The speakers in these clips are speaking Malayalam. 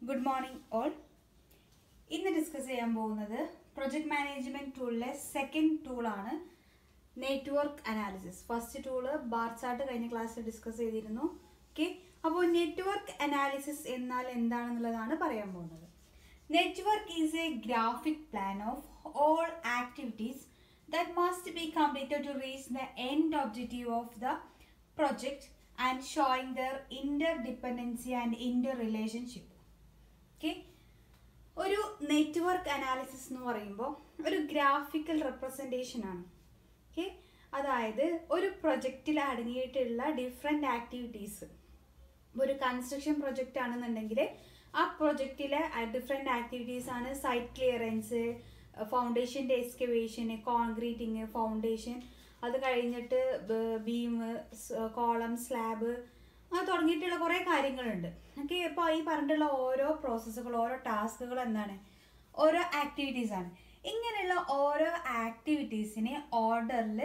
Good morning all. ഇന്ന് ഡിസ്കസ് ചെയ്യാൻ പോകുന്നത് പ്രൊജക്ട് മാനേജ്മെന്റ് ടൂളിലെ സെക്കൻഡ് ടൂളാണ് network analysis. First tool bar chart കഴിഞ്ഞ ക്ലാസ്സിൽ ഡിസ്കസ് ചെയ്തിരുന്നു. ഓക്കെ, അപ്പോൾ നെറ്റ്വർക്ക് അനാലിസിസ് എന്നാൽ എന്താണെന്നുള്ളതാണ് പറയാൻ പോകുന്നത്. Network is A graphic plan of all activities that must be completed to reach the end objective of the project and showing their interdependency and interrelationship. Okay, ഒരു നെറ്റ്വർക്ക് അനാലിസിസ് എന്ന് പറയുമ്പോൾ ഒരു ഗ്രാഫിക്കൽ റെപ്രസെൻറ്റേഷൻ ആണ്. ഓക്കെ, അതായത് ഒരു പ്രൊജക്റ്റിൽ അടങ്ങിയിട്ടുള്ള ഡിഫറെൻ്റ് ആക്ടിവിറ്റീസ്. ഒരു കൺസ്ട്രക്ഷൻ പ്രൊജക്റ്റ് ആണെന്നുണ്ടെങ്കിൽ ആ പ്രൊജക്റ്റിലെ ഡിഫറെൻ്റ് ആക്ടിവിറ്റീസ് ആണ് സൈറ്റ് ക്ലിയറൻസ്, ഫൗണ്ടേഷൻ്റെ എക്സ്കവേഷൻ, കോൺക്രീറ്റിങ്, ഫൗണ്ടേഷൻ, അത് കഴിഞ്ഞിട്ട് ബീം, കോളം, സ്ലാബ്, അത് തുടങ്ങിയിട്ടുള്ള കുറേ കാര്യങ്ങളുണ്ട്. ഓക്കെ, അപ്പോൾ ഈ പറഞ്ഞിട്ടുള്ള ഓരോ പ്രോസസ്സുകൾ, ഓരോ ടാസ്കുകൾ എന്താണ്, ഓരോ ആക്ടിവിറ്റീസാണ്. ഇങ്ങനെയുള്ള ഓരോ ആക്ടിവിറ്റീസിനെ ഓർഡറിൽ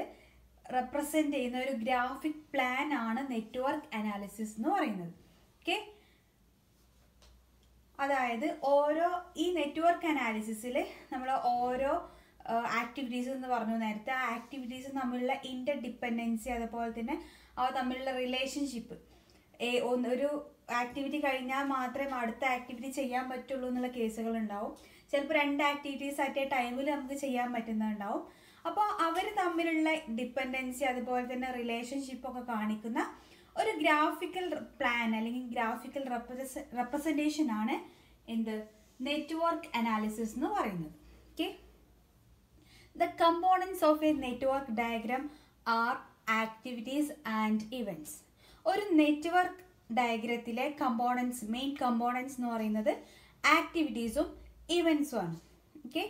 റെപ്രസെൻ്റ് ചെയ്യുന്ന ഒരു ഗ്രാഫിക് പ്ലാൻ ആണ് നെറ്റ്വർക്ക് അനാലിസിസ് എന്ന് പറയുന്നത്. ഓക്കെ, അതായത് ഈ നെറ്റ്വർക്ക് അനാലിസിസിൽ നമ്മൾ ഓരോ ആക്ടിവിറ്റീസ് എന്ന് പറഞ്ഞു നേരത്തെ, ആ ആക്ടിവിറ്റീസ് തമ്മിലുള്ള ഇൻ്റർ ഡിപ്പെൻഡൻസി, അതുപോലെ തന്നെ അവ തമ്മിലുള്ള റിലേഷൻഷിപ്പ്, ഒരു ആക്ടിവിറ്റി കഴിഞ്ഞാൽ മാത്രമേ അടുത്ത ആക്ടിവിറ്റി ചെയ്യാൻ പറ്റുള്ളൂ എന്നുള്ള കേസുകൾ ഉണ്ടാവും. ചിലപ്പോൾ 2 ആക്ടിവിറ്റീസ് അറ്റ് എ ടൈമിൽ നമുക്ക് ചെയ്യാൻ പറ്റുന്നുണ്ടാവും. അപ്പോൾ അവർ തമ്മിലുള്ള ഡിപ്പെൻഡൻസി, അതുപോലെ തന്നെ റിലേഷൻഷിപ്പൊക്കെ കാണിക്കുന്ന ഒരു ഗ്രാഫിക്കൽ പ്ലാൻ അല്ലെങ്കിൽ ഗ്രാഫിക്കൽ റെപ്രസെൻറ്റേഷൻ ആണ് എന്ത് നെറ്റ്വർക്ക് അനാലിസിസ് എന്ന് പറയുന്നത്. Okay, the components of a network diagram are activities and events. ഒരു നെറ്റ്വർക്ക് ഡയഗ്രത്തിലെ കമ്പോണൻസ്, മെയിൻ കമ്പോണൻസ് എന്ന് പറയുന്നത് ആക്ടിവിറ്റീസും ഇവൻറ്റ്സും ആണ്. ഓക്കെ,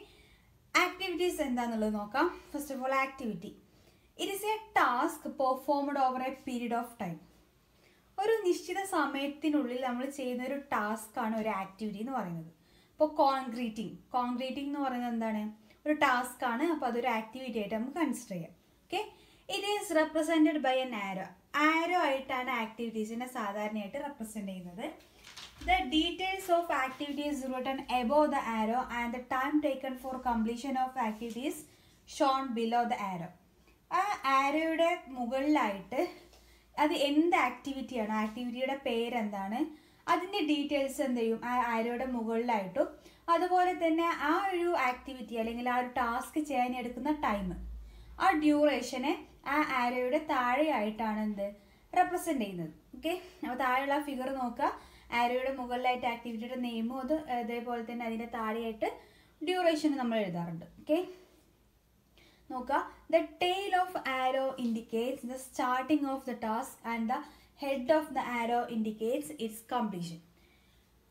ആക്ടിവിറ്റീസ് എന്താണെന്നുള്ളത് നോക്കാം. First of all, activity it is a task performed over a period of time. ഒരു നിശ്ചിത സമയത്തിനുള്ളിൽ നമ്മൾ ചെയ്യുന്ന ഒരു ടാസ്ക് ആണ് ഒരു ആക്ടിവിറ്റി എന്ന് പറയുന്നത്. ഇപ്പോൾ കോൺക്രീറ്റിംഗ് എന്ന് പറയുന്നത് എന്താണ്, ഒരു ടാസ്ക് ആണ്. അപ്പോൾ അതൊരു ആക്ടിവിറ്റി ആയിട്ട് നമുക്ക് കൺസിഡർ ചെയ്യാം. Okay, it is represented by an arrow. Arrow ആയിട്ടാണ് ആക്ടിവിറ്റീസിനെ സാധാരണയായിട്ട് റെപ്രസെൻറ്റ് ചെയ്യുന്നത്. The details of activities written above the arrow and the time taken for completion of activities shown below the arrow. ആ ആരോയുടെ മുകളിലായിട്ട് അത് എന്ത് ആക്ടിവിറ്റിയാണ്, ആക്ടിവിറ്റിയുടെ പേരെന്താണ്, അതിൻ്റെ ഡീറ്റെയിൽസ് എന്ത് ചെയ്യും ആ ആരോയുടെ മുകളിലായിട്ടും, അതുപോലെ തന്നെ ആ ഒരു ആക്ടിവിറ്റി അല്ലെങ്കിൽ ആ ഒരു ടാസ്ക് ചെയ്യാൻ എടുക്കുന്ന ടൈം, ആ ഡ്യൂറേഷനെ ആ ആരോയുടെ താഴെയായിട്ടാണ് എന്ത് റെപ്രസെൻ്റ് ചെയ്യുന്നത്. ഓക്കെ, അപ്പോൾ താഴെയുള്ള ഫിഗർ നോക്കുക. ആരോയുടെ മുകളിലായിട്ട് ആക്ടിവിറ്റിയുടെ നെയിമും അത് അതേപോലെ തന്നെ അതിൻ്റെ താഴെയായിട്ട് ഡ്യൂറേഷൻ നമ്മൾ എഴുതാറുണ്ട്. ഓക്കെ, നോക്കുക. The tale of arrow indicates the starting of the task and the head of the arrow indicates it's completion.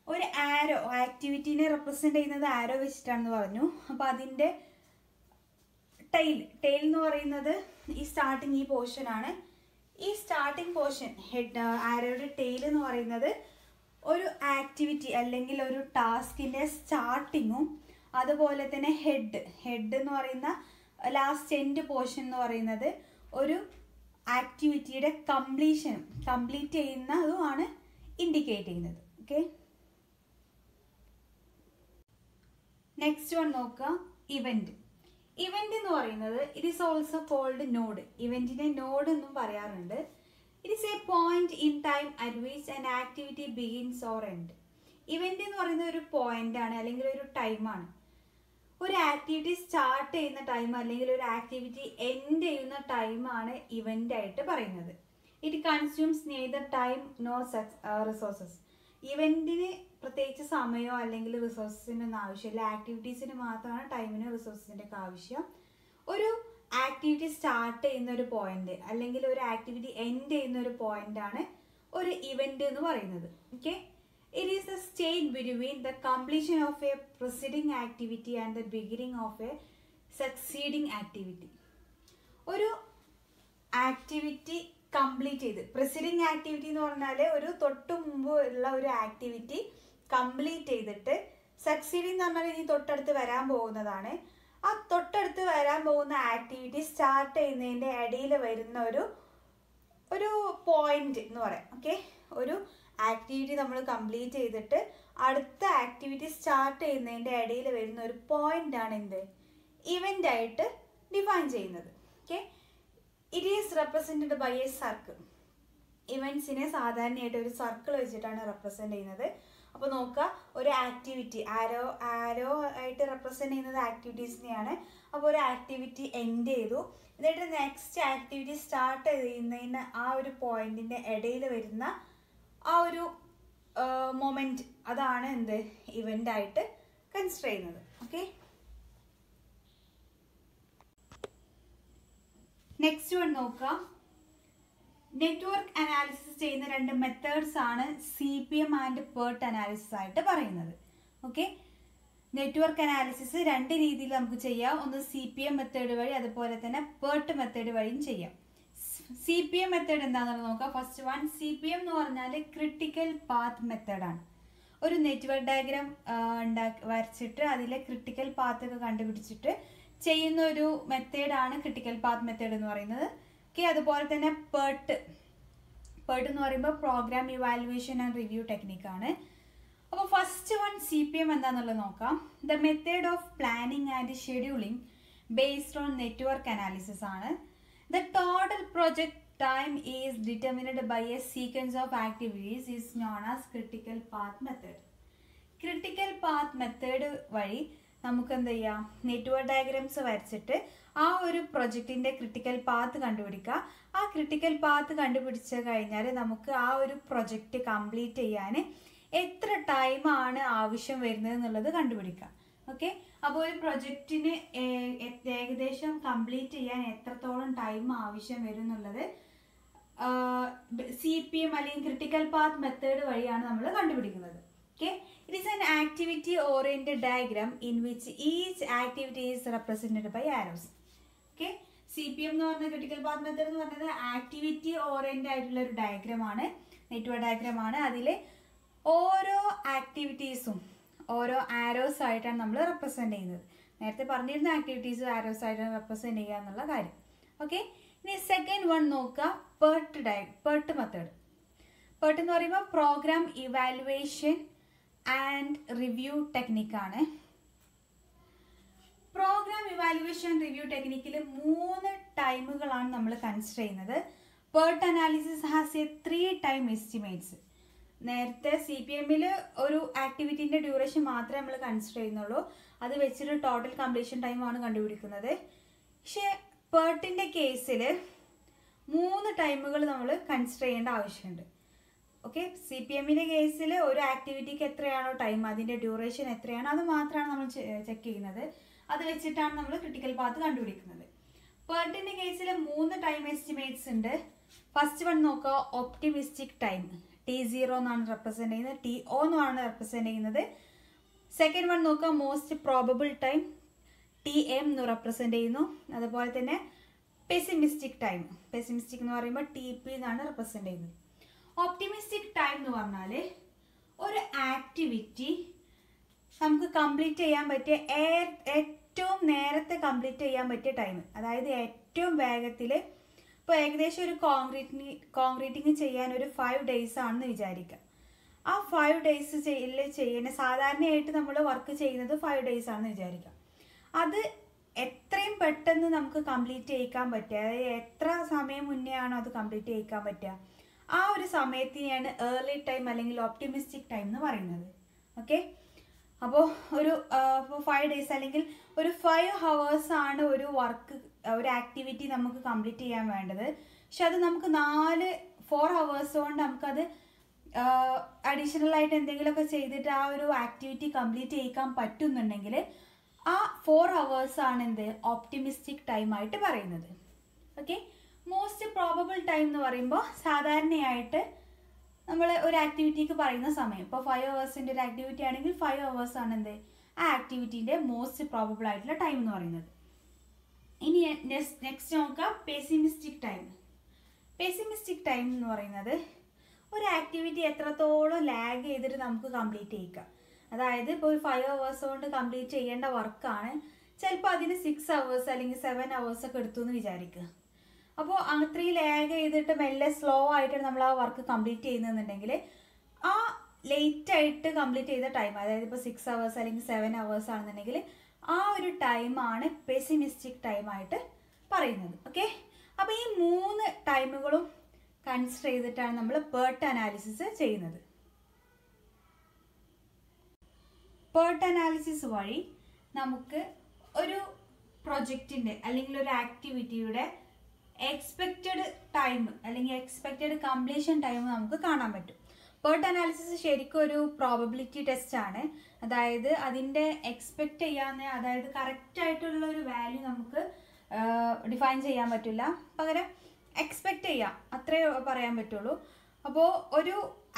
ഒരു ആരോ ആക്ടിവിറ്റീനെ റെപ്രസെൻ്റ് ചെയ്യുന്നത് ആരോ വെച്ചിട്ടാണെന്ന് പറഞ്ഞു. അപ്പോൾ അതിൻ്റെ ടെയിൽ എന്ന് പറയുന്നത് ഈ സ്റ്റാർട്ടിങ് ഈ പോർഷനാണ്. ഈ സ്റ്റാർട്ടിങ് പോർഷൻ ഹെഡ്, ആരോയുടെ ടെയിൽ എന്ന് പറയുന്നത് ഒരു ആക്ടിവിറ്റി അല്ലെങ്കിൽ ഒരു ടാസ്കിൻ്റെ സ്റ്റാർട്ടിങ്ങും, അതുപോലെ തന്നെ ഹെഡ് എന്ന് പറയുന്ന ലാസ്റ്റ് എൻഡ് പോർഷൻ എന്ന് പറയുന്നത് ഒരു ആക്ടിവിറ്റിയുടെ കംപ്ലീറ്റ് ചെയ്യുന്നതുമാണ് ഇൻഡിക്കേറ്റ് ചെയ്യുന്നത്. ഓക്കെ, നെക്സ്റ്റ് വൺ നോക്കുക. ഇവന്റ് എന്ന് പറയുന്നത് it is also called node. ഇവന്റിനെ node എന്നും പറയാറുണ്ട്. It is A point in time at which an activity begins or end. Event എന്ന് പറയുന്നത് ഒരു പോയിന്റ് ആണ് അല്ലെങ്കിൽ ഒരു ടൈമാണ്. ഒരു ആക്ടിവിറ്റി സ്റ്റാർട്ട് ചെയ്യുന്ന ടൈം അല്ലെങ്കിൽ ഒരു ആക്ടിവിറ്റി എൻഡ് ചെയ്യുന്ന ടൈമാണ് ഇവന്റ് ആയിട്ട് പറയുന്നത്. It consumes neither time nor resources. ഇവന്റിന് പ്രത്യേകിച്ച് സമയമോ അല്ലെങ്കിൽ റിസോഴ്സസിനൊന്നും ആവശ്യമില്ല. ആക്ടിവിറ്റീസിന് മാത്രമാണ് ടൈമിനും റിസോഴ്സസിൻ്റെ ഒക്കെ ആവശ്യം. ഒരു ആക്ടിവിറ്റി സ്റ്റാർട്ട് ചെയ്യുന്ന ഒരു പോയിന്റ് അല്ലെങ്കിൽ ഒരു ആക്ടിവിറ്റി എൻഡ് ചെയ്യുന്ന ഒരു പോയിന്റ് ആണ് ഒരു ഇവന്റ് എന്ന് പറയുന്നത്. Okay, it is the state between the completion of A preceding activity and the beginning of A succeeding activity. ഒരു ആക്ടിവിറ്റി കംപ്ലീറ്റ് ചെയ്ത്, പ്രിസീഡിംഗ് ആക്ടിവിറ്റി എന്ന് പറഞ്ഞാൽ ഒരു തൊട്ട് മുമ്പ് ഉള്ള ഒരു ആക്ടിവിറ്റി കംപ്ലീറ്റ് ചെയ്തിട്ട്, സക്സീഡിംഗ് എന്ന് പറഞ്ഞാൽ ഇനി തൊട്ടടുത്ത് വരാൻ പോകുന്നതാണ്. ആ തൊട്ടടുത്ത് വരാൻ പോകുന്ന ആക്ടിവിറ്റി സ്റ്റാർട്ട് ചെയ്യുന്നതിൻ്റെ ഇടയിൽ വരുന്ന ഒരു പോയിന്റ് എന്ന് പറയാം. ഓക്കെ, ഒരു ആക്ടിവിറ്റി നമ്മൾ കംപ്ലീറ്റ് ചെയ്തിട്ട് അടുത്ത ആക്ടിവിറ്റി സ്റ്റാർട്ട് ചെയ്യുന്നതിൻ്റെ ഇടയിൽ വരുന്ന ഒരു പോയിൻ്റാണ് എന്ത് ഇവൻ്റ് ആയിട്ട് ഡിഫൈൻ ചെയ്യുന്നത്. Okay, it is represented by a circle. ഇവൻറ്റ്സിനെ സാധാരണയായിട്ട് ഒരു സർക്കിൾ വെച്ചിട്ടാണ് റെപ്രസെൻറ്റ് ചെയ്യുന്നത്. അപ്പോൾ നോക്കുക, ഒരു ആക്ടിവിറ്റി ആരോ ആയിട്ട് റെപ്രസെൻറ്റ് ചെയ്യുന്നത് ആക്ടിവിറ്റീസിനെയാണ്. അപ്പോൾ ഒരു ആക്ടിവിറ്റി എൻഡ് ചെയ്തു, എന്നിട്ട് നെക്സ്റ്റ് ആക്ടിവിറ്റി സ്റ്റാർട്ട് ചെയ്യുന്നതിന് ആ ഒരു പോയിന്റിൻ്റെ ഇടയിൽ വരുന്ന ആ ഒരു മൊമെൻറ്റ്, അതാണ് എന്ത് ഇവൻ്റ് ആയിട്ട് കൺസിഡർ ചെയ്യുന്നത്. ഓക്കെ, നെക്സ്റ്റ് വൺ നോക്കാം. നെറ്റ്വർക്ക് അനാലിസിസ് ചെയ്യുന്ന 2 മെത്തേഡ്സ് ആണ് CPM ആൻഡ് PERT അനാലിസിസ് ആയിട്ട് പറയുന്നത്. ഓക്കെ, നെറ്റ്വർക്ക് അനാലിസിസ് 2 രീതിയിൽ നമുക്ക് ചെയ്യാം. ഒന്ന് CPM മെത്തേഡ് വഴി, അതുപോലെ തന്നെ PERT മെത്തേഡ് വഴിയും ചെയ്യാം. CPM മെത്തേഡ് എന്താണെന്ന് നോക്കാം. ഫസ്റ്റ് വൺ, CPM എന്ന് പറഞ്ഞാൽ ക്രിട്ടിക്കൽ പാത്ത് മെത്തേഡാണ്. ഒരു നെറ്റ്വർക്ക് ഡയഗ്രാം വരച്ചിട്ട് അതിലെ ക്രിട്ടിക്കൽ പാത്ത് ഒക്കെ കണ്ടുപിടിച്ചിട്ട് ചെയ്യുന്ന ഒരു മെത്തേഡാണ് ക്രിട്ടിക്കൽ പാത്ത് മെത്തേഡ് എന്ന് പറയുന്നത്. ഓക്കെ, അതുപോലെ തന്നെ PERT എന്ന് പറയുമ്പോൾ പ്രോഗ്രാം ഇവാലുവേഷൻ ആൻഡ് റിവ്യൂ ടെക്നിക്കാണ്. അപ്പോൾ ഫസ്റ്റ് വൺ CPM എന്താണെന്നുള്ളത് നോക്കാം. The method of planning and scheduling based on network analysis ആണ്. The total project time is determined by a sequence of activities is known as critical path method. Critical path method വഴി നമുക്ക് എന്ത് ചെയ്യാം, നെറ്റ്വർക്ക് ഡയഗ്രാംസ് വരച്ചിട്ട് ആ ഒരു പ്രൊജക്റ്റിൻ്റെ ക്രിട്ടിക്കൽ പാത്ത് കണ്ടുപിടിക്കുക. ആ ക്രിട്ടിക്കൽ പാത്ത് കണ്ടുപിടിച്ച് കഴിഞ്ഞാൽ നമുക്ക് ആ ഒരു പ്രൊജക്റ്റ് കംപ്ലീറ്റ് ചെയ്യാൻ എത്ര ടൈമാണ് ആവശ്യം വരുന്നത് എന്നുള്ളത് കണ്ടുപിടിക്കാം. ഓക്കെ, അപ്പോൾ ഒരു പ്രൊജക്റ്റിന് ഏകദേശം കംപ്ലീറ്റ് ചെയ്യാൻ എത്രത്തോളം ടൈം ആവശ്യം വരും എന്നുള്ളത് CPM അല്ലെങ്കിൽ ക്രിട്ടിക്കൽ പാത്ത് മെത്തേഡ് വഴിയാണ് നമ്മൾ കണ്ടുപിടിക്കുന്നത്. Okay, it is an activity oriented diagram in which each activity is represented by arrows. Okay, CPM എന്ന് പറഞ്ഞ ക്രിട്ടിക്കൽ പാത്ത് മെത്തേഡ് എന്ന് പറയുന്നത് ആക്ടിവിറ്റി ഓറിയന്റഡ് ആയിട്ടുള്ള ഒരു ഡയഗ്രാം ആണ്, നെറ്റ്വർക്ക് ഡയഗ്രാം ആണ്. അതിൽ ഓരോ ആക്ടിവിറ്റീസും ഓരോ ആരോസ് ആയിട്ടാണ് നമ്മൾ റെപ്രസെൻറ്റ് ചെയ്യുന്നത്. നേരത്തെ പറഞ്ഞിരുന്ന ആക്ടിവിറ്റീസ് ആരോസ് ആയിട്ടാണ് റെപ്രസെൻറ്റ് ചെയ്യുക എന്നുള്ള കാര്യം. ഓക്കെ, ഇനി സെക്കൻഡ് വൺ നോക്കുക, PERT മെത്തേഡ്. PERT എന്ന് പറയുമ്പോൾ പ്രോഗ്രാം ഇവാലുവേഷൻ ആൻഡ് റിവ്യൂ ടെക്നിക്കാണ്. പ്രോഗ്രാം ഇവാലുവേഷൻ റിവ്യൂ ടെക്നിക്കിൽ 3 ടൈമുകളാണ് നമ്മൾ കൺസിഡർ ചെയ്യുന്നത്. PERT analysis has a 3 time estimates. നേരത്തെ CPM-ൽ ഒരു ആക്ടിവിറ്റീൻ്റെ ഡ്യൂറേഷൻ മാത്രമേ നമ്മൾ കൺസിഡർ ചെയ്യുന്നുള്ളൂ, അത് വെച്ചിട്ട് ടോട്ടൽ കംപ്ലീഷൻ ടൈമാണ് കണ്ടുപിടിക്കുന്നത്. പക്ഷേ PERT-ൻ്റെ കേസിൽ 3 ടൈമുകൾ നമ്മൾ കൺസിഡർ ചെയ്യേണ്ട ആവശ്യമുണ്ട്. ഓക്കെ, CPM-ൻ്റെ കേസിൽ ഒരു ആക്ടിവിറ്റിക്ക് എത്രയാണോ ടൈം, അതിൻ്റെ ഡ്യൂറേഷൻ എത്രയാണോ അത് മാത്രമാണ് നമ്മൾ ചെക്ക് ചെയ്യുന്നത്. അത് വെച്ചിട്ടാണ് നമ്മൾ ക്രിട്ടിക്കൽ പാത്ത് കണ്ടുപിടിക്കുന്നത്. PERT-ൻ്റെ കേസിൽ 3 ടൈം എസ്റ്റിമേറ്റ്സ് ഉണ്ട്. ഫസ്റ്റ് വൺ നോക്കുക, ഒപ്റ്റിമിസ്റ്റിക് ടൈം T0 എന്നാണ് റെപ്രസെൻറ്റ് ചെയ്യുന്നത്, TO എന്നാണ് റെപ്രസെൻറ്റ് ചെയ്യുന്നത്. സെക്കൻഡ് വൺ നോക്കുക, മോസ്റ്റ് പ്രോബബിൾ ടൈം TM എന്ന് റെപ്രസെൻറ്റ് ചെയ്യുന്നു. അതുപോലെ തന്നെ പെസിമിസ്റ്റിക് ടൈം എന്ന് പറയുമ്പോൾ TP എന്നാണ് റെപ്രസെൻറ്റ് ചെയ്യുന്നത്. ഒപ്റ്റിമിസ്റ്റിക് ടൈം എന്ന് പറഞ്ഞാൽ ഒരു ആക്ടിവിറ്റി നമുക്ക് കംപ്ലീറ്റ് ചെയ്യാൻ പറ്റിയ ഏറ്റവും നേരത്തെ കംപ്ലീറ്റ് ചെയ്യാൻ പറ്റിയ ടൈം, അതായത് ഏറ്റവും വേഗത്തിൽ. ഇപ്പോൾ ഏകദേശം ഒരു കോൺക്രീറ്റിങ് ചെയ്യാൻ ഒരു 5 days ആണെന്ന് വിചാരിക്കാം. ആ 5 days ചെയ്യുന്ന സാധാരണയായിട്ട് നമ്മൾ വർക്ക് ചെയ്യുന്നത് 5 days ആണെന്ന് വിചാരിക്കാം. അത് എത്രയും പെട്ടെന്ന് നമുക്ക് കംപ്ലീറ്റ് ചെയ്യിക്കാൻ പറ്റുക, അതായത് എത്ര സമയം മുന്നേ ആണോ അത് കംപ്ലീറ്റ് ചെയ്യിക്കാൻ പറ്റുക, ആ ഒരു സമയത്തിനെയാണ് ഏർലി ടൈം അല്ലെങ്കിൽ ഒപ്റ്റിമിസ്റ്റിക് ടൈം എന്ന് പറയുന്നത്. ഓക്കെ, അപ്പോൾ ഒരു 5 days അല്ലെങ്കിൽ ഒരു 5 hours ആണ് ഒരു ഒരു ആക്ടിവിറ്റി നമുക്ക് കംപ്ലീറ്റ് ചെയ്യാൻ വേണ്ടത്. പക്ഷെ അത് നമുക്ക് 4 hours കൊണ്ട് നമുക്കത് അഡീഷണൽ ആയിട്ട് എന്തെങ്കിലുമൊക്കെ ചെയ്തിട്ട് ആ ഒരു ആക്ടിവിറ്റി കംപ്ലീറ്റ് ചെയ്യിക്കാൻ പറ്റുന്നുണ്ടെങ്കിൽ ആ 4 hours ആണ് എന്ത് ഒപ്റ്റിമിസ്റ്റിക് ടൈം ആയിട്ട് പറയുന്നത്. ഓക്കെ, മോസ്റ്റ് പ്രോബബിൾ ടൈം എന്ന് പറയുമ്പോൾ സാധാരണയായിട്ട് നമ്മൾ ഒരു ആക്ടിവിറ്റിക്ക് പറയുന്ന സമയം, ഇപ്പോൾ 5 hours-ൻ്റെ ഒരു ആക്ടിവിറ്റി ആണെങ്കിൽ 5 hours ആണ് എന്ത് ആ ആക്ടിവിറ്റീൻ്റെ മോസ്റ്റ് പ്രോബബിൾ ആയിട്ടുള്ള ടൈം എന്ന് പറയുന്നത്. ഇനി നെക്സ്റ്റ് നോക്കാം, പെസിമിസ്റ്റിക് ടൈം. പെസിമിസ്റ്റിക് ടൈം എന്ന് പറയുന്നത് ഒരു ആക്ടിവിറ്റി എത്രത്തോളം ലാഗ് ചെയ്തിട്ട് നമുക്ക് കംപ്ലീറ്റ് ചെയ്യിക്കാം. അതായത് ഇപ്പോൾ ഒരു 5 hours കൊണ്ട് കംപ്ലീറ്റ് ചെയ്യേണ്ട വർക്കാണ്, ചിലപ്പോൾ അതിന് 6 hours അല്ലെങ്കിൽ 7 hours ഒക്കെ എടുത്തു എന്ന് വിചാരിക്കുക. അപ്പോൾ അത്രയും ലാഗ് ചെയ്തിട്ട് മെല്ലെ സ്ലോ ആയിട്ടാണ് നമ്മൾ ആ വർക്ക് കംപ്ലീറ്റ് ചെയ്യുന്നുണ്ടെങ്കിൽ ലേറ്റ് ആയിട്ട് കംപ്ലീറ്റ് ചെയ്ത ടൈം, അതായത് ഇപ്പോൾ 6 hours അല്ലെങ്കിൽ 7 hours ആണെന്നുണ്ടെങ്കിൽ ആ ഒരു ടൈമാണ് പെസിമിസ്റ്റിക് ടൈമായിട്ട് പറയുന്നത്. ഓക്കെ, അപ്പോൾ ഈ 3 ടൈമുകളും കൺസിഡർ ചെയ്തിട്ടാണ് നമ്മൾ PERT അനാലിസിസ് ചെയ്യുന്നത്. PERT അനാലിസിസ് വഴി നമുക്ക് ഒരു പ്രൊജക്റ്റിൻ്റെ അല്ലെങ്കിൽ ഒരു ആക്ടിവിറ്റിയുടെ എക്സ്പെക്റ്റഡ് ടൈം അല്ലെങ്കിൽ എക്സ്പെക്റ്റഡ് കംപ്ലീഷൻ ടൈം നമുക്ക് കാണാൻ പറ്റും. PERT അനാലിസിസ് ശരിക്കും ഒരു പ്രോബബിലിറ്റി ടെസ്റ്റ് ആണ്. അതായത് അതിൻ്റെ എക്സ്പെക്റ്റ് ചെയ്യാവുന്ന, അതായത് കറക്റ്റായിട്ടുള്ള ഒരു വാല്യൂ നമുക്ക് ഡിഫൈൻ ചെയ്യാൻ പറ്റില്ല, പകരം എക്സ്പെക്റ്റ് ചെയ്യാം, അത്രേ പറയാൻ പറ്റുള്ളൂ. അപ്പോൾ ഒരു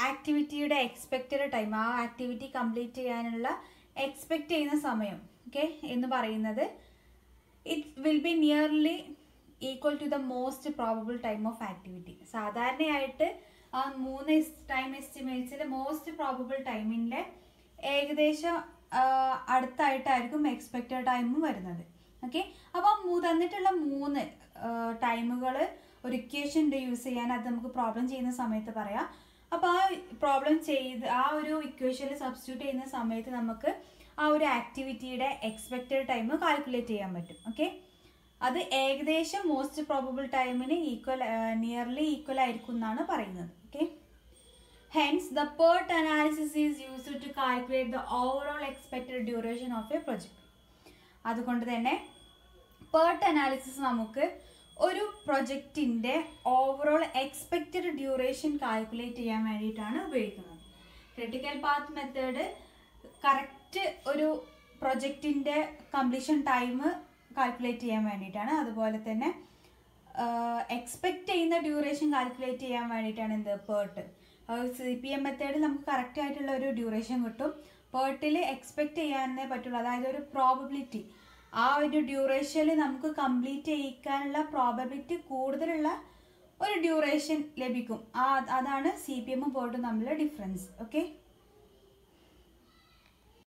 ആക്ടിവിറ്റിയുടെ എക്സ്പെക്റ്റഡ് ടൈം, ആ ആക്ടിവിറ്റി കംപ്ലീറ്റ് ചെയ്യാനുള്ള എക്സ്പെക്റ്റ് ചെയ്യുന്ന സമയം എന്ന് പറയുന്നത് it will be nearly equal to the most probable time of activity. സാധാരണയായിട്ട് ആ 3 ടൈം എസ്റ്റിമേറ്റ്സിൽ മോസ്റ്റ് പ്രോബബിൾ ടൈമിൻ്റെ ഏകദേശം അടുത്തായിട്ടായിരിക്കും എക്സ്പെക്റ്റഡ് ടൈമും വരുന്നത്. ഓക്കെ, അപ്പോൾ തന്നിട്ടുള്ള 3 ടൈമുകൾ ഒരു ഇക്വേഷൻ യൂസ് ചെയ്യാൻ അത് നമുക്ക് പ്രോബ്ലം ചെയ്യുന്ന സമയത്ത് പറയാം. അപ്പോൾ ആ പ്രോബ്ലം ചെയ്ത് ആ ഒരു ഇക്വേഷനിൽ സബ്സ്റ്റിറ്റ്യൂട്ട് ചെയ്യുന്ന സമയത്ത് നമുക്ക് ആ ഒരു ആക്ടിവിറ്റിയുടെ എക്സ്പെക്റ്റഡ് ടൈം കാൽക്കുലേറ്റ് ചെയ്യാൻ പറ്റും. ഓക്കെ, അത് ഏകദേശം മോസ്റ്റ് പ്രോബബിൾ ടൈമിന് നിയർലി ഈക്വൽ ആയിരിക്കും എന്നാണ് പറയുന്നത്. Okay, hence the PERT analysis is used to calculate the overall expected duration of a project. അതുകൊണ്ട് തന്നെ PERT അനാലിസിസ് നമുക്ക് ഒരു പ്രൊജക്റ്റിൻ്റെ ഓവറോൾ എക്സ്പെക്റ്റഡ് ഡ്യൂറേഷൻ കാൽക്കുലേറ്റ് ചെയ്യാൻ വേണ്ടിയിട്ടാണ് ഉപയോഗിക്കുന്നത്. ക്രിട്ടിക്കൽ പാത്ത് മെത്തേഡ് കറക്റ്റ് ഒരു പ്രൊജക്റ്റിൻ്റെ കംപ്ലീഷൻ ടൈം കാൽക്കുലേറ്റ് ചെയ്യാൻ വേണ്ടിയിട്ടാണ്. അതുപോലെ തന്നെ എക്സ്പെക്റ്റ് ചെയ്യുന്ന ഡ്യൂറേഷൻ കാൽക്കുലേറ്റ് ചെയ്യാൻ വേണ്ടിയിട്ടാണ് PERT. CPM മെത്തേഡിൽ നമുക്ക് കറക്റ്റ് ആയിട്ടുള്ള ഒരു ഡ്യൂറേഷൻ കിട്ടും. PERTൽ എക്സ്പെക്റ്റ് ചെയ്യാനേ പറ്റുള്ളൂ, അതായത് ഒരു പ്രോബബിലിറ്റി, ആ ഒരു ഡ്യൂറേഷനിൽ നമുക്ക് കംപ്ലീറ്റ് ചെയ്യിക്കാനുള്ള പ്രോബബിലിറ്റി കൂടുതലുള്ള ഒരു ഡ്യൂറേഷൻ ലഭിക്കും. അതാണ് CPM ഉം PERT തമ്മിലുള്ള ഡിഫറൻസ്. ഓക്കെ.